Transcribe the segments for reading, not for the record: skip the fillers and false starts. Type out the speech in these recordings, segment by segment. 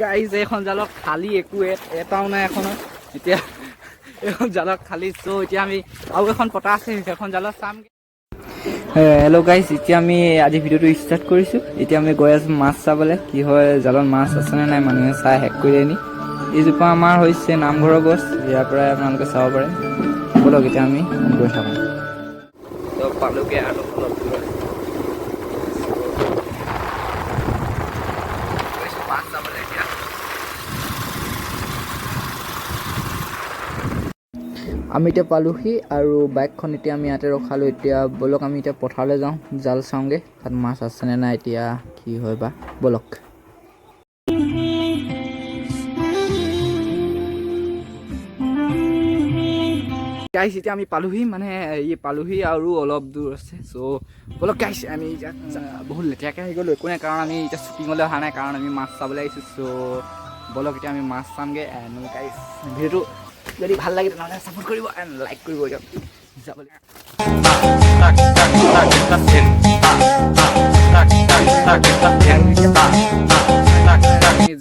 Guys এখন জালত খালি একো এটাও নাই এখনত এতিয়া এখন জালত খালি চ' এতিয়া আমি আৰু এখন পতা আছে সেইখন জালত চাম। হেল্ল' গাইজ, এতিয়া আমি আজি ভিডিঅ'টো ষ্টাৰ্ট কৰিছোঁ। এতিয়া আমি গৈ আছোঁ মাছ চাবলৈ, কি হয় জালত মাছ আছেনে নাই মানুহে চাই শেষ কৰি আনি। এইজোপা আমাৰ হৈছে নামঘৰৰ গছ, ইয়াৰ পৰাই আপোনালোকে চাব পাৰে। ব'লক এতিয়া আমি গৈ থাকোঁ। তো পালোগৈ আৰু অলপ দূৰত মাছ চাবলৈ। এতিয়া আমি এতিয়া পালোহি আৰু বাইকখন এতিয়া আমি ইয়াতে ৰখালোঁ। এতিয়া ব'লক আমি এতিয়া পথাৰলৈ যাওঁ, জাল চাওঁগৈ তাত মাছ আছেনে নাই, এতিয়া কি হয় বা। ব'লক গাইছ, এতিয়া আমি পালোহি, মানে পালোহি আৰু অলপ দূৰ আছে। চ' ব'লক গাইছ, আমি এতিয়া বহুত লেতেৰাকৈ আহি গ'লোঁ, একো নাই, কাৰণ আমি এতিয়া শ্বুটিঙলৈ অহা নাই, কাৰণ আমি মাছ চাবলৈ আহিছোঁ। চ' ব'লক এতিয়া আমি মাছ চামগৈ। এণ্ড গাইছ, ভিডিঅ'টো যদি ভাল লাগে তেনেহ'লে ছাপোৰ্ট কৰিব এণ্ড লাইক কৰিব দিয়ক। যাবলৈ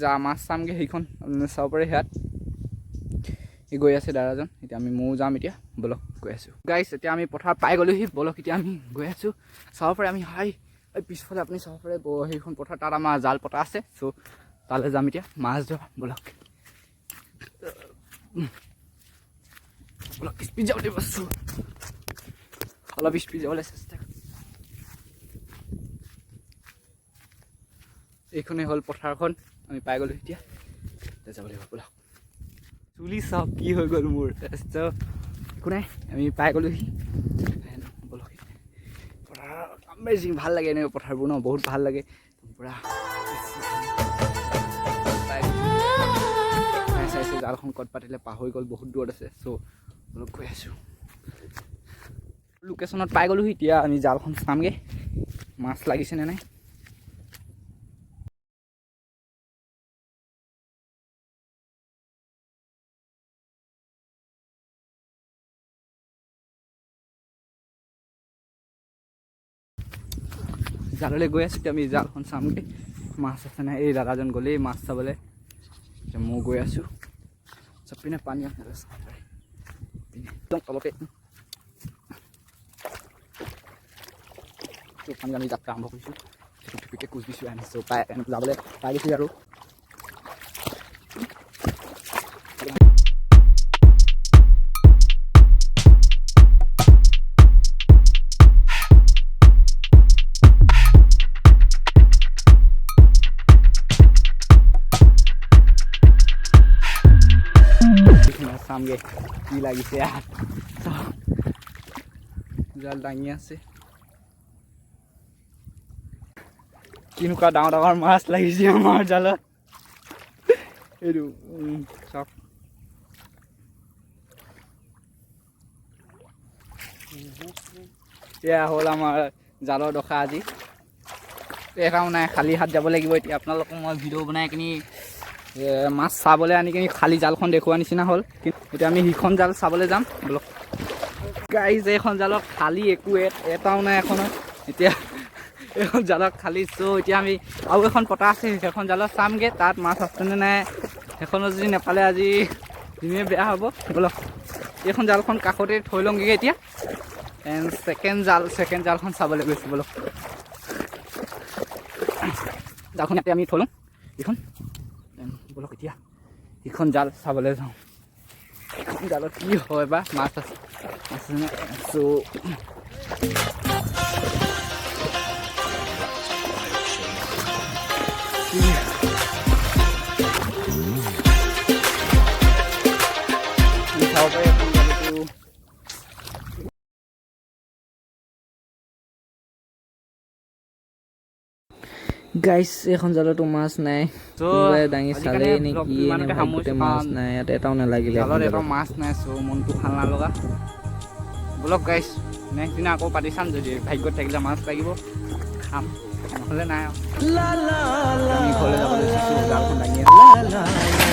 যা মাছ চামগৈ, সেইখন চাব পাৰে। সেয়াত গৈ আছে দাদাজন, এতিয়া ময়ো যাম। এতিয়া ব'লক গৈ আছোঁ গাইছ। এতিয়া আমি পথাৰ পাই গ'লোহি, ব'লক এতিয়া আমি গৈ আছোঁ। চাব পাৰে আমি পিছফালে আপুনি চাব পাৰে সেইখন পথাৰ, তাত আমাৰ জাল পতা আছে। চ' তালৈ যাম এতিয়া মাছ ধৰা। ব'লক অলপ স্পীড যাব লাগিব, অলপ স্পীড যাবলৈ চেষ্টা। এইখনেই হ'ল পথাৰখন, আমি পাই গ'লোঁ। এতিয়া যাব লাগিব, ব'লক। চুলি চাওক কি হৈ গ'ল মোৰ, তাৰপিছত একো নাই, আমি পাই গ'লোহি। ব'লক পথাৰ আমেজিং, ভাল লাগে এনেকৈ পথাৰবোৰ ন, বহুত ভাল লাগে পূৰা। চাইছোঁ জালখন ক'ত পাতিলে পাহৰি গ'ল, বহুত দূৰত আছে। চ' অলপ গৈ আছোঁ, লোকেশ্যনত পাই গ'লোহি। এতিয়া আমি জালখন চামগৈ, মাছ লাগিছেনে নাই। জাললৈ গৈ আছোঁ, এতিয়া আমি জালখন চামগৈ, মাছ আছে নাই। এই দাদাজন গ'লেই মাছ চাবলৈ, এতিয়া মই গৈ আছোঁ। চব পিনে পানী আছে, একদম তলতে পানী আমি যাত্ৰা আৰম্ভ কৰিছোঁ। টুপিকে কোচ দিছোঁ, আনিছোঁ পাই যাবলৈ পাই গৈছোঁ আৰু। চামগে কি লাগিছে, জাল দাঙি আছে। কেনেকুৱা ডাঙৰ ডাঙৰ মাছ লাগিছে আমাৰ জালত, এইটো চাওক। এয়া হ'ল আমাৰ জালৰ দখা আজি। এটাও নাই, খালী হাত যাব লাগিব। এতিয়া আপোনালোকক মই ভিডিঅ' বনাই কিনি মাছ চাবলৈ আনি কিনি খালী জালখন দেখুওৱা নিচিনা হ'ল। এতিয়া আমি সিখন জাল চাবলৈ যাম। ব'লক গাইজ, এইখন জালত খালী একো এটাও নাই এখনত। এতিয়া এইখন জালত খালী। চ' এতিয়া আমি আৰু এখন পতা আছে, সেইখন জালত চামগৈ তাত মাছ আছেনে নাই। সেইখনত যদি নাপালে আজি দিনে বেয়া হ'ব। ব'লক এইখন জালখন কাষতে থৈ লওঁগৈ এতিয়া, এণ্ড ছেকেণ্ড জালখন চাবলৈ গৈছোঁ। ব'লক জালখন ইয়াতে আমি থৈ লওঁ এইখন। ব'লক এতিয়া সেইখন জাল চাবলৈ যাওঁ, এইখন জালত কি হয় বা, মাছ আছেনে। চ' চাব পাৰে এখন জালটো। গাইছ, এইখন জালতো মাছ নাই, কোনোবাই দাঙি চালেই নে কি নে, ভাগ্যতে মাছ নাই, ইয়াত এটাও নালাগিলে। জালত এটাও মাছ নাই, চ' মনটো ভাল নালগা। ব'লক গাইছ, নেক্সট দিনা আকৌ পাতি চাম, যদি ভাগ্যত থাকিলে মাছ লাগিব খাম, নহ'লে নাই আৰু। আমি ঘৰলৈ যাবলৈ জালখন দাঙি আছোঁ।